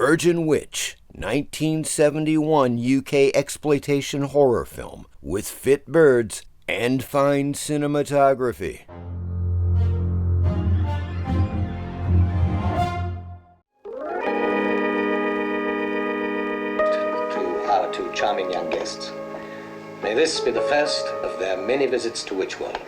Virgin Witch, 1971 UK Exploitation Horror Film with fit birds and fine cinematography. To our two charming young guests, may this be the first of their many visits to Witchworld.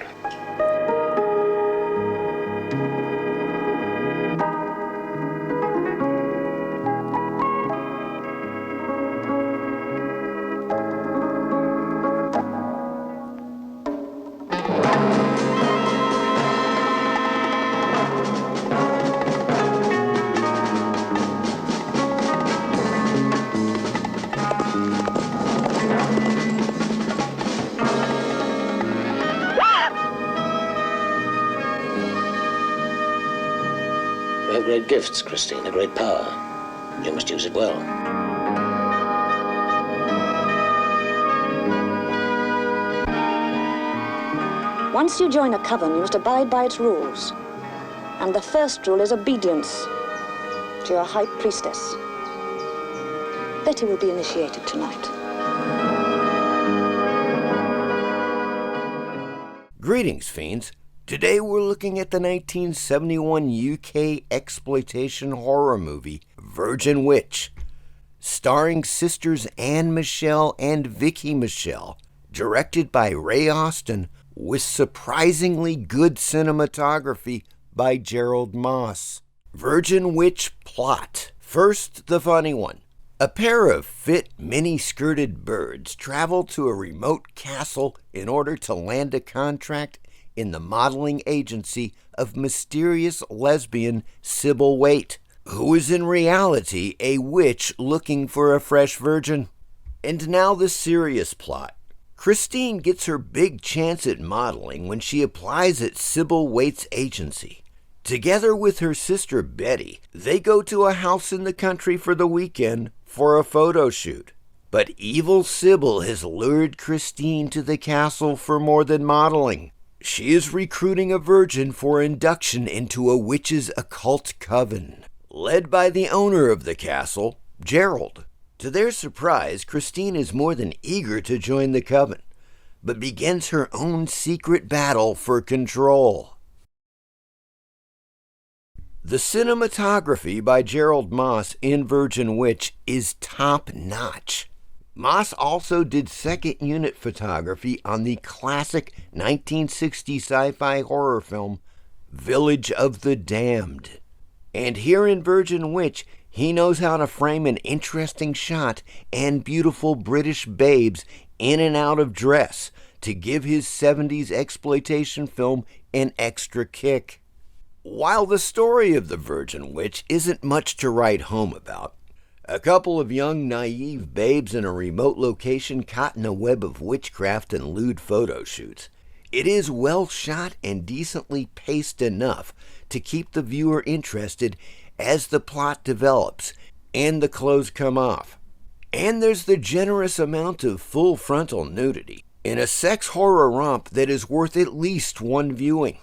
You have great gifts, Christine, a great power. You must use it well. Once you join a coven, you must abide by its rules. And the first rule is obedience to your high priestess. Betty will be initiated tonight. Greetings, fiends. Today we're looking at the 1971 UK exploitation horror movie, Virgin Witch, starring sisters Anne Michelle and Vicky Michelle, directed by Ray Austin, with surprisingly good cinematography by Gerald Moss. Virgin Witch plot. First, the funny one. A pair of fit, mini-skirted birds travel to a remote castle in order to land a contract in the modeling agency of mysterious lesbian Sybil Waite, who is in reality a witch looking for a fresh virgin. And now the serious plot. Christine gets her big chance at modeling when she applies at Sybil Waite's agency. Together with her sister Betty, they go to a house in the country for the weekend for a photo shoot. But evil Sybil has lured Christine to the castle for more than modeling. She is recruiting a virgin for induction into a witch's occult coven, led by the owner of the castle, Gerald. To their surprise, Christine is more than eager to join the coven, but begins her own secret battle for control. The cinematography by Gerald Moss in Virgin Witch is top-notch. Moss also did second unit photography on the classic 1960 sci-fi horror film Village of the Damned. And here in Virgin Witch, he knows how to frame an interesting shot and beautiful British babes in and out of dress to give his 70s exploitation film an extra kick. While the story of the Virgin Witch isn't much to write home about, a couple of young, naive babes in a remote location caught in a web of witchcraft and lewd photo shoots, it is well shot and decently paced enough to keep the viewer interested as the plot develops and the clothes come off. And there's the generous amount of full frontal nudity in a sex horror romp that is worth at least one viewing.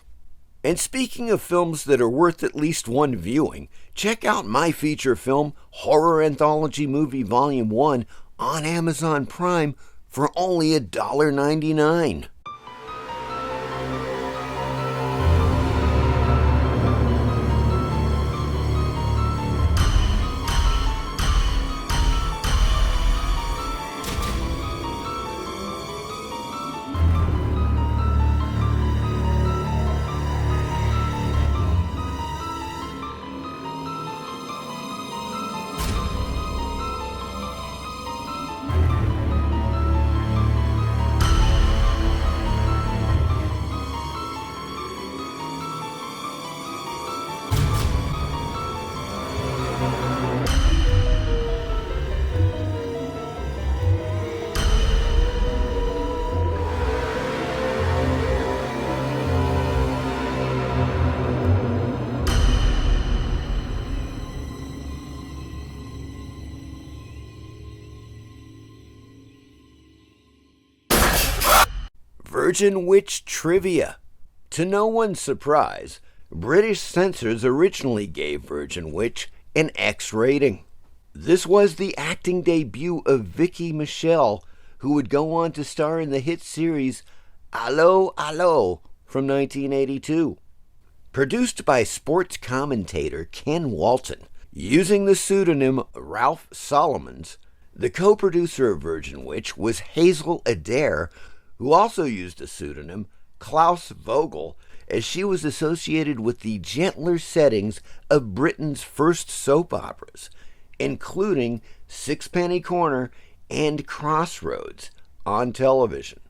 And speaking of films that are worth at least one viewing, check out my feature film, Horror Anthology Movie Volume 1, on Amazon Prime for only $1.99. Virgin Witch trivia. To no one's surprise, British censors originally gave Virgin Witch an X rating. This was the acting debut of Vicky Michelle, who would go on to star in the hit series Allo, Allo from 1982. Produced by sports commentator Ken Walton, using the pseudonym Ralph Solomons, the co-producer of Virgin Witch was Hazel Adair, who also used the pseudonym Klaus Vogel, as she was associated with the gentler settings of Britain's first soap operas, including Sixpenny Corner and Crossroads on television.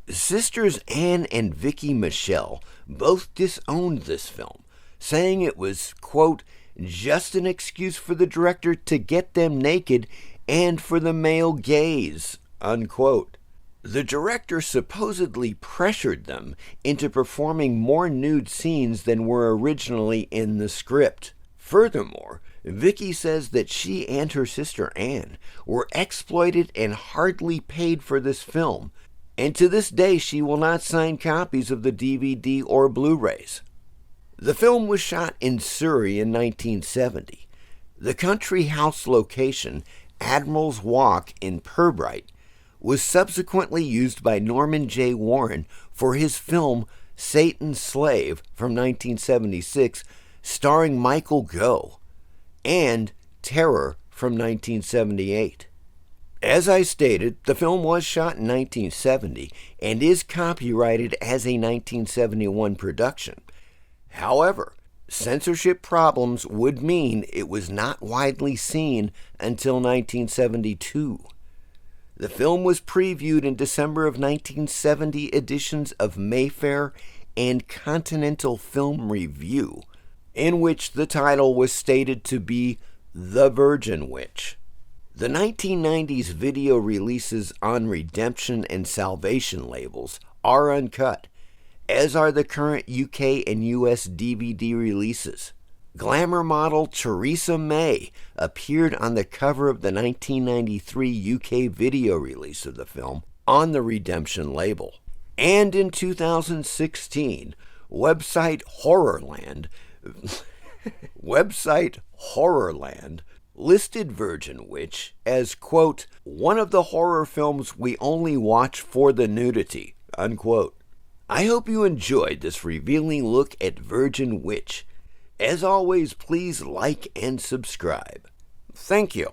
Sisters Anne and Vicky Michelle both disowned this film, saying it was, quote, just an excuse for the director to get them naked and for the male gaze, unquote. The director supposedly pressured them into performing more nude scenes than were originally in the script. Furthermore, Vicky says that she and her sister Anne were exploited and hardly paid for this film, and to this day she will not sign copies of the DVD or Blu-rays. The film was shot in Surrey in 1970. The country house location, Admiral's Walk in Pirbright, was subsequently used by Norman J. Warren for his film Satan's Slave from 1976, starring Michael Gough, and Terror from 1978. As I stated, the film was shot in 1970 and is copyrighted as a 1971 production. However, censorship problems would mean it was not widely seen until 1972. The film was previewed in December of 1970 editions of Mayfair and Continental Film Review, in which the title was stated to be The Virgin Witch. The 1990s video releases on Redemption and Salvation labels are uncut, as are the current UK and US DVD releases. Glamour model Theresa May appeared on the cover of the 1993 UK video release of the film on the Redemption label. And in 2016, website Horrorland listed Virgin Witch as, quote, one of the horror films we only watch for the nudity, unquote. I hope you enjoyed this revealing look at Virgin Witch. As always, please like and subscribe. Thank you.